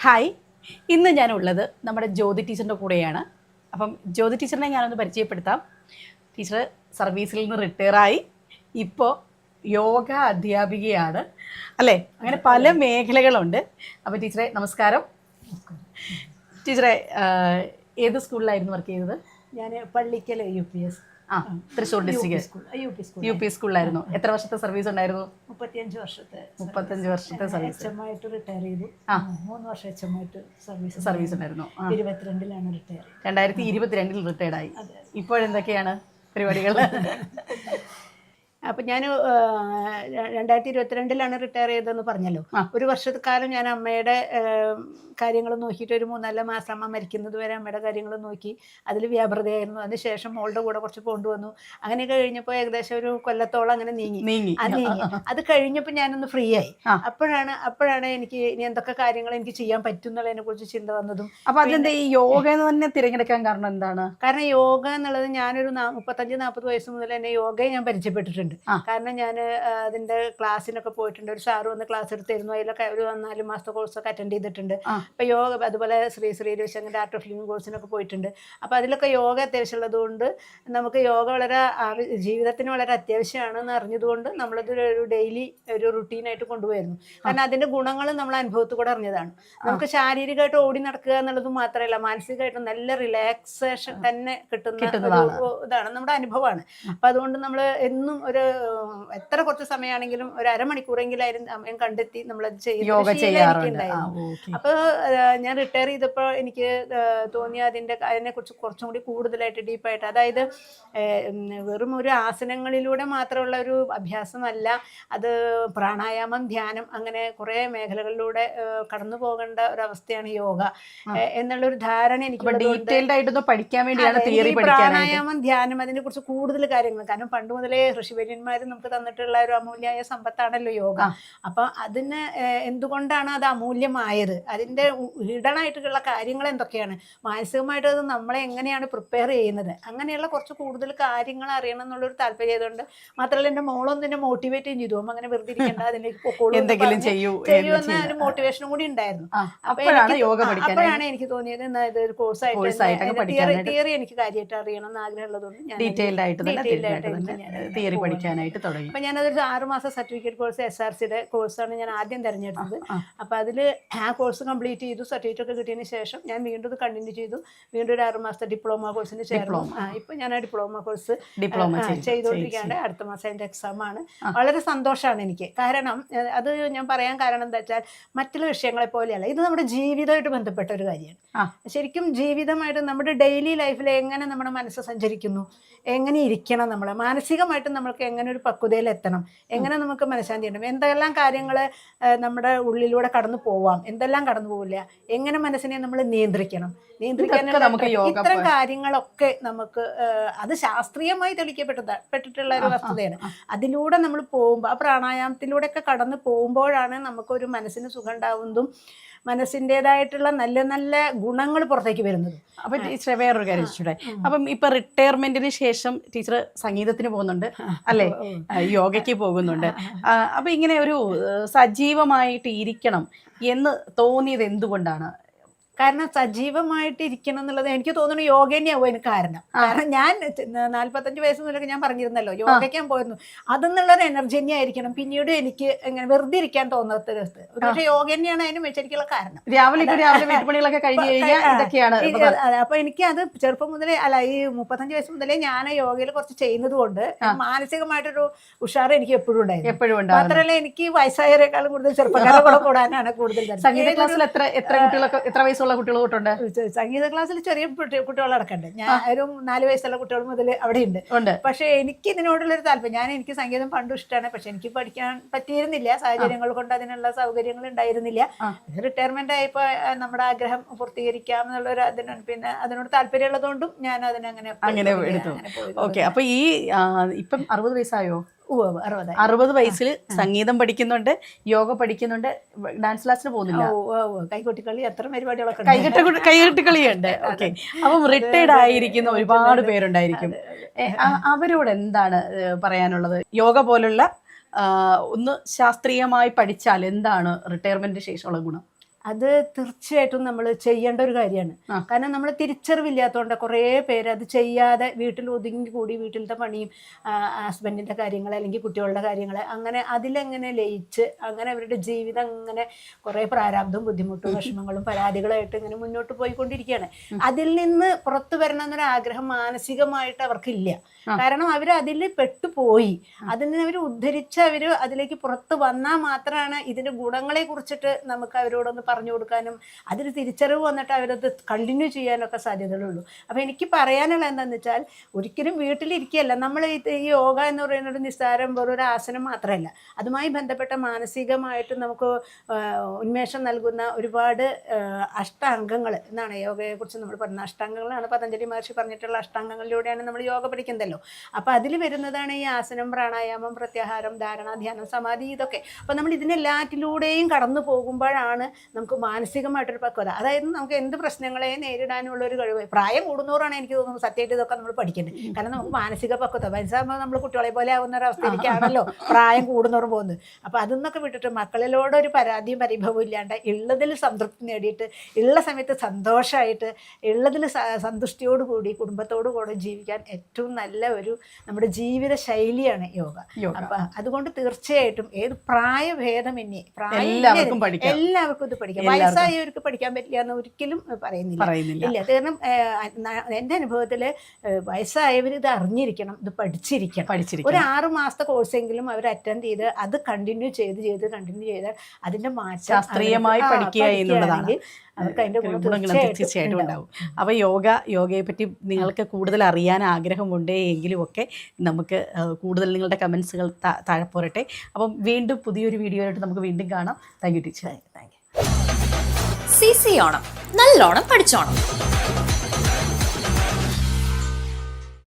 Hi, ഇന്ന് ഞാനുള്ളത് നമ്മുടെ ജ്യോതി ടീച്ചറിൻ്റെ കൂടെയാണ്. അപ്പം ജ്യോതി ടീച്ചറിനെ ഞാനൊന്ന് പരിചയപ്പെടുത്താം. ടീച്ചർ സർവീസിൽ നിന്ന് റിട്ടയറായി ഇപ്പോൾ യോഗ അധ്യാപികയാണ് അല്ലേ? അങ്ങനെ പല മേഖലകളുണ്ട്. അപ്പോൾ ടീച്ചറെ നമസ്കാരം. ടീച്ചറെ ഏത് സ്കൂളിലായിരുന്നു വർക്ക് ചെയ്തത്? ഞാൻ Pallikkal UPS Thrissur district U P സ്കൂളിലായിരുന്നു. എത്ര വർഷത്തെ സർവീസ് ഉണ്ടായിരുന്നു? 35 വർഷത്തെ സർവീസ്. HM ആയിട്ട് റിട്ടയർ ചെയ്തു. 3 വർഷം HM ആയിട്ട് സർവീസ് ഉണ്ടായിരുന്നു. 22-ലാണ് റിട്ടയർ. 2022 റിട്ടയർഡായി. ഇപ്പോഴെന്തൊക്കെയാണ് പരിപാടികൾ? അപ്പം ഞാൻ 2022-ലാണ് റിട്ടയർ ചെയ്തതെന്ന് പറഞ്ഞല്ലോ. ഒരു വർഷക്കാലം ഞാൻ അമ്മയുടെ കാര്യങ്ങൾ നോക്കിയിട്ട് ഒരു 3-4 മാസം അമ്മ മരിക്കുന്നത് വരെ അമ്മയുടെ കാര്യങ്ങൾ നോക്കി അതിൽ വ്യാപൃതയായിരുന്നു. അതിനുശേഷം മോളുടെ കൂടെ കുറച്ച് കൊണ്ടുവന്നു. അങ്ങനെയൊക്കെ കഴിഞ്ഞപ്പോൾ ഏകദേശം ഒരു കൊല്ലത്തോളം അങ്ങനെ നീങ്ങി. അത് കഴിഞ്ഞപ്പോൾ ഞാനൊന്ന് ഫ്രീ ആയി. അപ്പോഴാണ് എനിക്ക് ഇനി എന്തൊക്കെ കാര്യങ്ങൾ എനിക്ക് ചെയ്യാൻ പറ്റും എന്നുള്ളതിനെ കുറിച്ച് ചിന്ത വന്നതും. അപ്പൊ അതെന്താ ഈ യോഗ തന്നെ തിരഞ്ഞെടുക്കാൻ കാരണം എന്താണ്? കാരണം യോഗ എന്നുള്ളത് ഞാനൊരു 35-40 വയസ്സ് മുതൽ തന്നെ യോഗയെ ഞാൻ പരിചയപ്പെട്ടിട്ടുണ്ട്. കാരണം ഞാൻ അതിന്റെ ക്ലാസ്സിനൊക്കെ പോയിട്ടുണ്ട്. ഒരു സാറ് വന്ന് ക്ലാസ് എടുത്തിരുന്നു. അതിലൊക്കെ ഒരു 4 മാസത്തെ കോഴ്സൊക്കെ അറ്റൻഡ് ചെയ്തിട്ടുണ്ട്. അപ്പോൾ യോഗ അതുപോലെ Shri Ravishankar Art of Living കോഴ്സിനൊക്കെ പോയിട്ടുണ്ട്. അപ്പോൾ അതിലൊക്കെ യോഗ അത്യാവശ്യമുള്ളത് കൊണ്ട് നമുക്ക് യോഗ വളരെ ജീവിതത്തിന് വളരെ അത്യാവശ്യമാണെന്ന് അറിഞ്ഞതുകൊണ്ട് നമ്മളത് ഒരു ഡെയിലി ഒരു റുട്ടീനായിട്ട് കൊണ്ടുപോയിരുന്നു. കാരണം അതിന്റെ ഗുണങ്ങൾ നമ്മൾ അനുഭവത്തിൽ കൂടെ അറിഞ്ഞതാണ്. നമുക്ക് ശാരീരികമായിട്ട് ഓടി നടക്കുക എന്നുള്ളത് മാത്രമല്ല, മാനസികമായിട്ട് നല്ല റിലാക്സേഷൻ തന്നെ കിട്ടുന്ന ഇതാണ് നമ്മുടെ അനുഭവമാണ്. അപ്പം അതുകൊണ്ട് നമ്മൾ എന്നും ഒരു എത്ര കുറച്ച് സമയമാണെങ്കിലും ഒരു അരമണിക്കൂറെങ്കിലും കണ്ടെത്തി നമ്മളത് ചെയ്യുന്നുണ്ടായിരുന്നു. അപ്പോൾ ഞാൻ റിട്ടയർ ചെയ്തപ്പോൾ എനിക്ക് തോന്നിയ അതിനെക്കുറിച്ച് കുറച്ചും കൂടി കൂടുതലായിട്ട് ഡീപ്പായിട്ട്, അതായത് വെറും ഒരു ആസനങ്ങളിലൂടെ മാത്രമുള്ള ഒരു അഭ്യാസമല്ല അത്, പ്രാണായാമം, ധ്യാനം, അങ്ങനെ കുറേ മേഖലകളിലൂടെ കടന്നു പോകേണ്ട ഒരവസ്ഥയാണ് യോഗ എന്നുള്ളൊരു ധാരണ എനിക്ക് ഡീറ്റെയിൽഡ് ആയിട്ടൊന്ന് പഠിക്കാൻ വേണ്ടിയാണ് തിയറി പ്രാണായാമം, ധ്യാനം, അതിനെ കുറിച്ച് കൂടുതൽ കാര്യങ്ങൾ. കാരണം പണ്ട് മുതലേ ഋഷിവര്യന്മാർ നമുക്ക് തന്നിട്ടുള്ള ഒരു അമൂല്യമായ സമ്പത്താണല്ലോ യോഗ. അപ്പം അതിന് എന്തുകൊണ്ടാണ് അത് അമൂല്യമായത്, അതിൻ്റെ ഹിഡനായിട്ടുള്ള കാര്യങ്ങൾ എന്തൊക്കെയാണ്, മാനസികമായിട്ട് അത് നമ്മളെ എങ്ങനെയാണ് പ്രിപ്പയർ ചെയ്യുന്നത്, അങ്ങനെയുള്ള കുറച്ച് കൂടുതൽ കാര്യങ്ങൾ അറിയണം എന്നുള്ളൊരു താല്പര്യം ആയതുകൊണ്ട് മാത്രമല്ല എൻ്റെ മോളൊന്നും എന്നെ മോട്ടിവേറ്റ് ചെയ്തു. അങ്ങനെ വെറുതെ ഇരിക്കേണ്ട, അതിലേക്ക് എന്തെങ്കിലും ചെയ്യുമെന്ന ഒരു മോട്ടിവേഷനും കൂടി ഉണ്ടായിരുന്നു. അപ്പോഴാണ് എനിക്ക് തോന്നിയത് ഇതൊരു കോഴ്സായിട്ട് തിയറി എനിക്ക് കാര്യമായിട്ട് അറിയണം എന്ന് ആഗ്രഹമുള്ളതുകൊണ്ട് ഞാൻ ഡീറ്റെയിൽഡ് ആയിട്ട് തിയറി പഠിക്കാനായിട്ട് തുടങ്ങി. അപ്പം ഞാനതൊരു 6 മാസം സർട്ടിഫിക്കറ്റ് കോഴ്സ് SRCയുടെ കോഴ്സാണ് ഞാൻ ആദ്യം തിരഞ്ഞെടുത്തത്. അപ്പം അതിൽ ആ കോഴ്സ് കംപ്ലീറ്റ് ചെയ്തു. സർട്ടിഫിക്കറ്റ് ഒക്കെ കിട്ടിയതിന് ശേഷം ഞാൻ വീണ്ടും ഇത് കണ്ടിന്യൂ ചെയ്തു. വീണ്ടും ഒരു 6 മാസത്തെ ഡിപ്ലോമ കോഴ്സിന് ചേർന്നു. ഇപ്പം ഞാൻ ആ ഡിപ്ലോമ കോഴ്സ് ചെയ്തുകൊണ്ടിരിക്കുകയാണ്. അടുത്ത മാസം അതിൻ്റെ എക്സാമാണ്. വളരെ സന്തോഷമാണ് എനിക്ക്. കാരണം അത് ഞാൻ പറയാൻ കാരണം എന്താ വെച്ചാൽ മറ്റുള്ള വിഷയങ്ങളെ പോലെയല്ല, ഇത് നമ്മുടെ ജീവിതമായിട്ട് ബന്ധപ്പെട്ട ഒരു കാര്യമാണ്. ശരിക്കും ജീവിതമായിട്ട് നമ്മുടെ ഡെയിലി ലൈഫിൽ എങ്ങനെ നമ്മുടെ മനസ്സ് സഞ്ചരിക്കുന്നു, എങ്ങനെ ഇരിക്കണം, നമ്മളെ മാനസികമായിട്ട് നമ്മൾക്ക് എങ്ങനെ ഒരു പക്വതയിൽ എത്തണം, എങ്ങനെ നമുക്ക് മനഃശാന്തി ഉണ്ടാവും, എന്തെല്ലാം കാര്യങ്ങൾ നമ്മുടെ ഉള്ളിലൂടെ കടന്നു പോവാം, എന്തെല്ലാം കടന്നു പോവില്ല, എങ്ങനെ മനസ്സിനെ നമ്മൾ നിയന്ത്രിക്കാനുള്ള ഇത്തരം കാര്യങ്ങളൊക്കെ നമുക്ക് അത് ശാസ്ത്രീയമായി തെളിയിക്കപ്പെട്ടിട്ടുള്ള ഒരു വസ്തുതയാണ്. അതിലൂടെ നമ്മൾ പോകുമ്പോൾ, ആ പ്രാണായാമത്തിലൂടെയൊക്കെ കടന്നു പോകുമ്പോഴാണ് നമുക്കൊരു മനസ്സിന് സുഖം ഉണ്ടാവുന്നതും മനസ്സിൻ്റെതായിട്ടുള്ള നല്ല നല്ല ഗുണങ്ങൾ പുറത്തേക്ക് വരുന്നത്. അപ്പം ടീച്ചറെ വേറൊരു കാര്യം ചോദിച്ചൂടെ, അപ്പം ഇപ്പൊ റിട്ടയർമെന്റിന് ശേഷം ടീച്ചർ സംഗീതത്തിന് പോകുന്നുണ്ട് അല്ലേ, യോഗയ്ക്ക് പോകുന്നുണ്ട്. അപ്പൊ ഇങ്ങനെ ഒരു സജീവമായിട്ട് ഇരിക്കണം എന്ന് തോന്നിയത് എന്തുകൊണ്ടാണ്? കാരണം സജീവമായിട്ട് ഇരിക്കണം എന്നുള്ളത് എനിക്ക് തോന്നുന്നു യോഗ തന്നെയാവും അതിന് കാരണം. കാരണം ഞാൻ 45 വയസ്സ് മുതലൊക്കെ ഞാൻ പറഞ്ഞിരുന്നല്ലോ യോഗയ്ക്കാൻ പോയിരുന്നു. അതെന്നുള്ളൊരു എനർജി തന്നെ ആയിരിക്കണം. പിന്നീട് എനിക്ക് ഇങ്ങനെ വെറുതെ ഇരിക്കാൻ തോന്നാത്തൊരു പക്ഷേ യോഗ തന്നെയാണ് അതിന് ശരിക്കുള്ള കാരണം. രാവിലെ വീട്ടുപണികളൊക്കെ കഴിഞ്ഞ് കഴിഞ്ഞാൽ ഇതൊക്കെയാണ്. അപ്പൊ എനിക്ക് അത് ചെറുപ്പം മുതലേ ഈ 35 വയസ്സ് മുതലേ ഞാൻ യോഗയിൽ കുറച്ച് ചെയ്യുന്നത് കൊണ്ട് മാനസികമായിട്ടൊരു ഉഷാറ് എനിക്ക് എപ്പോഴും ഉണ്ടായിരുന്നു. മാത്രമല്ല എനിക്ക് വയസ്സായവരെക്കാളും കൂടുതൽ ചെറുപ്പക്കാരെ കൂടെ കൂടാനാണ് കൂടുതൽ. സംഗീത ക്ലാസ്സിൽ എത്ര വയസ്സുള്ള കുട്ടികൾ തൊട്ടുണ്ട്? സംഗീത ക്ലാസ്സിൽ ചെറിയ കുട്ടികൾ അടക്കണ്ട്. ഞാൻ ഒരു 4 വയസ്സുള്ള കുട്ടികൾ മുതൽ അവിടെ ഉണ്ട്. പക്ഷെ എനിക്ക് ഇതിനോടുള്ളൊരു താല്പര്യം, എനിക്ക് സംഗീതം പണ്ടും ഇഷ്ടമാണ്. പക്ഷെ എനിക്ക് പഠിക്കാൻ പറ്റിയിരുന്നില്ല, സാഹചര്യങ്ങൾ കൊണ്ട് അതിനുള്ള സൗകര്യങ്ങൾ ഉണ്ടായിരുന്നില്ല. റിട്ടയർമെന്റ് ആയപ്പോൾ നമ്മുടെ ആഗ്രഹം പൂർത്തീകരിക്കാം എന്നുള്ളൊരു പിന്നെ അതിനോട് താല്പര്യം ഉള്ളതുകൊണ്ടും ഞാൻ അതിനങ്ങനെ എടുത്തു. ഓക്കെ, അപ്പൊ ഈ ഇപ്പം 60 വയസ്സായോ? 60 വയസ്സിൽ സംഗീതം പഠിക്കുന്നുണ്ട്, യോഗ പഠിക്കുന്നുണ്ട്, ഡാൻസ് ക്ലാസ്സിന് പോകുന്നില്ല, കൈകൊട്ടിക്കളി, അത്ര പരിപാടികളൊക്കെ കൈകൊട്ടിക്കളിയുണ്ട്. ഓക്കെ, അപ്പം റിട്ടയർഡ് ആയിരിക്കുന്ന ഒരുപാട് പേരുണ്ടായിരിക്കും. അവരോട് എന്താണ് പറയാനുള്ളത്? യോഗ പോലുള്ള ഒന്ന് ശാസ്ത്രീയമായി പഠിച്ചാൽ എന്താണ് റിട്ടയർമെന്റിന് ശേഷമുള്ള ഗുണം? അത് തീർച്ചയായിട്ടും നമ്മൾ ചെയ്യേണ്ട ഒരു കാര്യമാണ്. കാരണം നമ്മൾ തിരിച്ചറിവില്ലാത്തതുകൊണ്ട് കുറേ പേര് അത് ചെയ്യാതെ വീട്ടിൽ ഒതുങ്ങി കൂടി വീട്ടിലത്തെ പണിയും ഹസ്ബൻഡിൻ്റെ കാര്യങ്ങൾ അല്ലെങ്കിൽ കുട്ടികളുടെ കാര്യങ്ങൾ അങ്ങനെ അതിലെങ്ങനെ ലയിച്ച് അങ്ങനെ അവരുടെ ജീവിതം അങ്ങനെ കുറേ പ്രാരാബ്ദവും ബുദ്ധിമുട്ടും വിഷമങ്ങളും പരാതികളായിട്ട് ഇങ്ങനെ മുന്നോട്ട് പോയിക്കൊണ്ടിരിക്കുകയാണ്. അതിൽ നിന്ന് പുറത്തു വരണം എന്നൊരു ആഗ്രഹം മാനസികമായിട്ട് അവർക്കില്ല. കാരണം അവർ അതിൽ പെട്ടുപോയി. അതിൽ നിന്ന് അവർ ഉദ്ധരിച്ച് അവർ അതിലേക്ക് പുറത്ത് വന്നാൽ മാത്രമാണ് ഇതിൻ്റെ ഗുണങ്ങളെ കുറിച്ചിട്ട് നമുക്ക് അവരോടൊന്ന് പറഞ്ഞു കൊടുക്കാനും അതിൽ തിരിച്ചറിവ് വന്നിട്ട് അവരത് കണ്ടിന്യൂ ചെയ്യാനൊക്കെ സാധ്യതകളുള്ളൂ. അപ്പോൾ എനിക്ക് പറയാനുള്ള എന്താണെന്ന് വെച്ചാൽ ഒരിക്കലും വീട്ടിലിരിക്കുകയല്ല. നമ്മൾ ഈ യോഗ എന്ന് പറയുന്നത് നിസ്സാരം വെറൊരു ആസനം മാത്രമല്ല, അതുമായി ബന്ധപ്പെട്ട മാനസികമായിട്ട് നമുക്ക് ഉന്മേഷം നൽകുന്ന ഒരുപാട് അഷ്ടാംഗങ്ങൾ എന്നാണ് യോഗയെക്കുറിച്ച് നമ്മൾ പറയുന്നത്. അഷ്ടാംഗങ്ങളാണ് പതഞ്ജലി മഹർഷി പറഞ്ഞിട്ടുള്ള അഷ്ടാംഗങ്ങളിലൂടെയാണ് നമ്മൾ യോഗ പഠിക്കുന്നതല്ലോ. അപ്പോൾ അതിൽ വരുന്നതാണ് ഈ ആസനം, പ്രാണായാമം, പ്രത്യാഹാരം, ധാരണ, ധ്യാനം, സമാധി, ഇതൊക്കെ. അപ്പോൾ നമ്മൾ ഇതിനെല്ലാറ്റിലൂടെയും കടന്നു പോകുമ്പോഴാണ് നമുക്ക് മാനസികമായിട്ടൊരു പക്വത, അതായത് നമുക്ക് എന്ത് പ്രശ്നങ്ങളെയും നേരിടാനുള്ള ഒരു കഴിവ്. പ്രായം കൂടുന്നവരാണ് എനിക്ക് തോന്നുന്നു സത്യമായിട്ട് ഇതൊക്കെ നമ്മൾ പഠിക്കേണ്ടത്. കാരണം നമുക്ക് മാനസിക പക്വത വയസ്സാകുമ്പോൾ നമ്മൾ കുട്ടികളെ പോലെ ആവുന്ന ഒരു അവസ്ഥയിലേക്കാണല്ലോ പ്രായം കൂടുന്നവർ പോകുന്നത്. അപ്പോൾ അതിന്നൊക്കെ വിട്ടിട്ട് മക്കളിലോടൊരു പരാതിയും പരിഭവവും ഇല്ലാണ്ട് ഉള്ളതിൽ സംതൃപ്തി നേടിയിട്ട് ഉള്ള സമയത്ത് സന്തോഷമായിട്ട് ഉള്ളതിൽ സന്തുഷ്ടിയോടുകൂടി കുടുംബത്തോടു കൂടെ ജീവിക്കാൻ ഏറ്റവും നല്ല ഒരു നമ്മുടെ ജീവിത ശൈലിയാണ് യോഗ. അപ്പം അതുകൊണ്ട് തീർച്ചയായിട്ടും ഏത് പ്രായഭേദമന്യേ എല്ലാവർക്കും ഇത് പഠിക്കാം. വയസ്സായവർക്ക് പഠിക്കാൻ പറ്റില്ല എന്ന് ഒരിക്കലും പറയുന്നില്ല. ഇല്ല, കാരണം എൻ്റെ അനുഭവത്തിൽ വയസ്സായവർ ഇത് അറിഞ്ഞിരിക്കണം, ഇത് പഠിച്ചിരിക്കണം. ഒരു 6 മാസത്തെ കോഴ്സെങ്കിലും അവർ അറ്റൻഡ് ചെയ്ത് അത് കണ്ടിന്യൂ ചെയ്താൽ അതിന്റെ മാറ്റം ശാസ്ത്രീയമായി പഠിക്കുക എന്നുള്ളതാണ്. അവർക്ക് അതിന്റെ ഗുണങ്ങൾ തീർച്ചയായിട്ടും ഉണ്ടാവും. അപ്പോൾ യോഗയെ പറ്റി നിങ്ങൾക്ക് കൂടുതൽ അറിയാൻ ആഗ്രഹമുണ്ട് എങ്കിലും ഒക്കെ നമുക്ക് കൂടുതൽ നിങ്ങളുടെ കമൻസുകൾ താഴെ പോരട്ടെ. അപ്പം വീണ്ടും പുതിയൊരു വീഡിയോ ആയിട്ട് നമുക്ക് വീണ്ടും കാണാം. Thank you teacher. CC Onam, നല്ലോണം പഠിച്ചോണം.